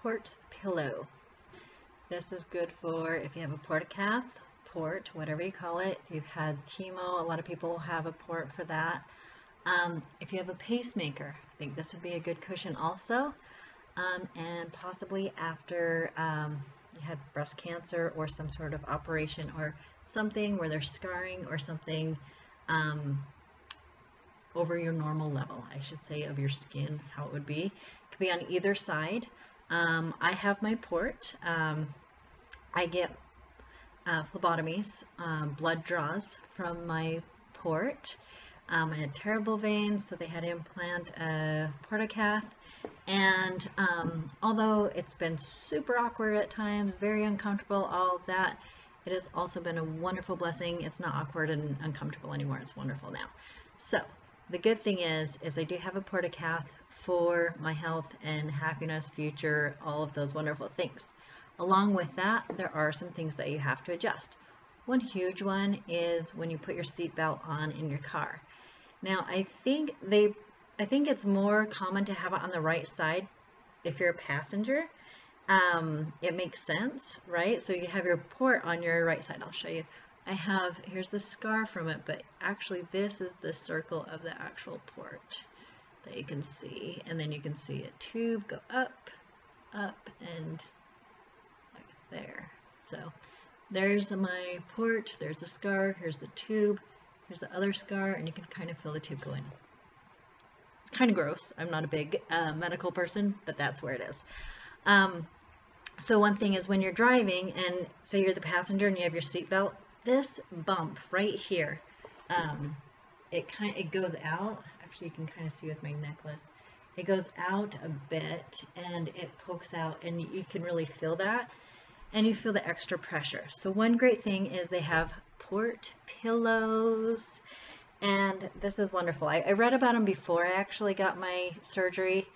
port pillow. This is good for if you have a Portacath, port, whatever you call it. If you've had chemo, a lot of people will have a port for that. If you have a pacemaker, I think this would be a good cushion also. And possibly after you had breast cancer or some sort of operation or something where there's scarring or something over your normal level, I should say, of your skin, how it would be. It could be on either side. I have my port. I get phlebotomies, blood draws from my port. I had terrible veins, so they had to implant a Portacath. And although it's been super awkward at times, very uncomfortable, all of that, it has also been a wonderful blessing. It's not awkward and uncomfortable anymore. It's wonderful now. So the good thing is I do have a Portacath for my health and happiness, future, all of those wonderful things. Along with that, there are some things that you have to adjust. One huge one is when you put your seatbelt on in your car. Now, I think it's more common to have it on the right side if you're a passenger. It makes sense, right? So you have your port on your right side. I'll show you. Here's the scar from it, but actually this is the circle of the actual port that you can see. And then you can see a tube go up, and like there. So there's my port, there's the scar, here's the tube, here's the other scar, and you can kind of feel the tube going. Kind of gross. I'm not a big medical person, but that's where it is. So one thing is when you're driving and say you're the passenger and you have your seatbelt, this bump right here, it goes out. Actually, you can kind of see with my necklace. It goes out a bit and it pokes out, and you can really feel that, and you feel the extra pressure. So one great thing is they have port pillows. And this is wonderful. I read about them before I actually got my surgery,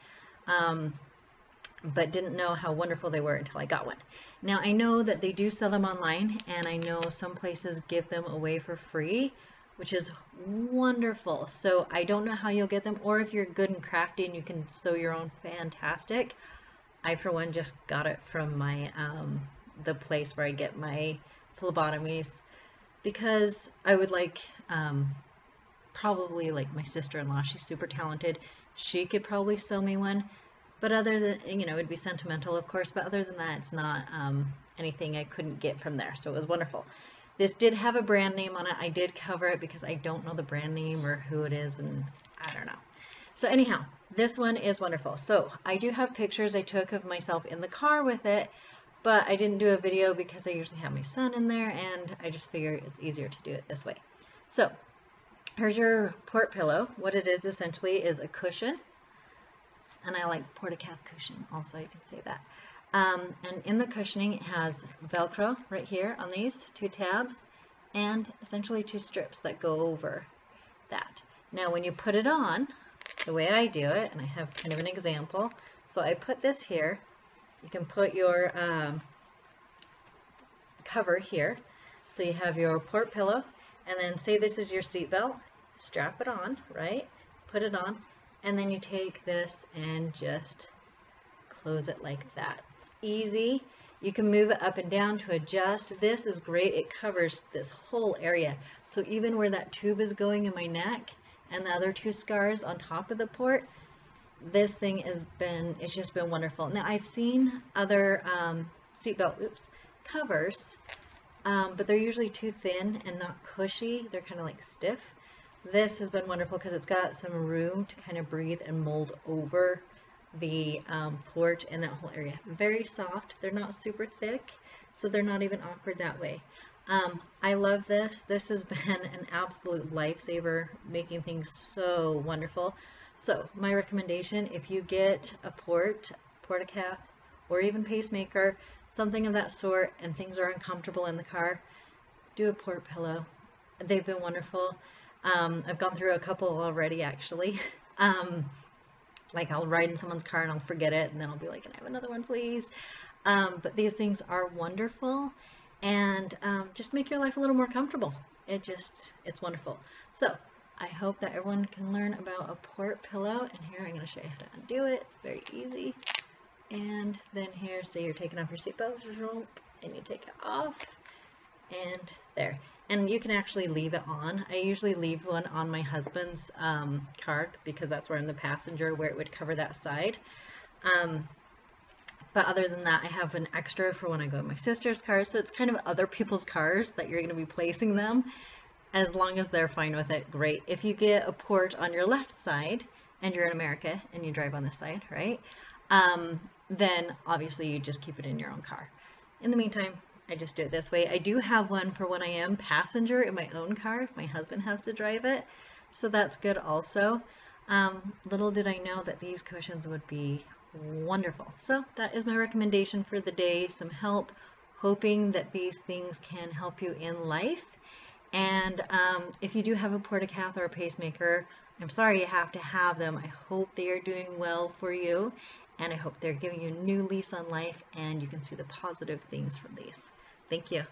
but didn't know how wonderful they were until I got one. Now I know that they do sell them online, and I know some places give them away for free, which is wonderful. So I don't know how you'll get them, or if you're good and crafty and you can sew your own, fantastic. I, for one, just got it from my the place where I get my phlebotomies, because I would like probably like my sister-in-law, she's super talented, she could probably sew me one, but other than, you know, it'd be sentimental of course, but other than that, it's not anything I couldn't get from there. So it was wonderful. This did have a brand name on it. I did cover it because I don't know the brand name or who it is, and I don't know. So anyhow, this one is wonderful. So I do have pictures I took of myself in the car with it, but I didn't do a video because I usually have my son in there, and I just figure it's easier to do it this way. So here's your port pillow. What it is essentially is a cushion, and I like Portacath cushion also, you can say that. And in the cushioning it has Velcro right here on these two tabs, and essentially two strips that go over that. Now when you put it on, the way I do it, and I have kind of an example, so I put this here. You can put your cover here, so you have your port pillow, and then say this is your seat belt, strap it on, right? Put it on, and then you take this and just close it like that. Easy. You can move it up and down to adjust. This is great. It covers this whole area. So even where that tube is going in my neck and the other two scars on top of the port, this thing it's just been wonderful. Now I've seen other seatbelt covers, but they're usually too thin and not cushy. They're kind of like stiff. This has been wonderful because it's got some room to kind of breathe and mold over the port and that whole area. Very soft. They're not super thick, so they're not even awkward that way. I love this. This has been an absolute lifesaver, making things so wonderful. So my recommendation, if you get a Portacath, or even Pacemaker, something of that sort, and things are uncomfortable in the car, do a port pillow. They've been wonderful. I've gone through a couple already, actually. Like I'll ride in someone's car and I'll forget it, and then I'll be like, can I have another one, please? But these things are wonderful, and just make your life a little more comfortable. It's wonderful. So I hope that everyone can learn about a port pillow, and here I'm going to show you how to undo it. It's very easy. And then here, say you're taking off your seatbelt, and you take it off, and there. And you can actually leave it on. I usually leave one on my husband's car because that's where I'm the passenger, where it would cover that side. But other than that, I have an extra for when I go in my sister's car. So it's kind of other people's cars that you're going to be placing them. As long as they're fine with it, great. If you get a port on your left side and you're in America and you drive on this side, right? Then obviously you just keep it in your own car. In the meantime, I just do it this way. I do have one for when I am passenger in my own car if my husband has to drive it. So that's good also. Little did I know that these cushions would be wonderful. So that is my recommendation for the day. Some help, hoping that these things can help you in life. And if you do have a Portacath or a pacemaker, I'm sorry you have to have them. I hope they are doing well for you, and I hope they're giving you a new lease on life and you can see the positive things from these. Thank you.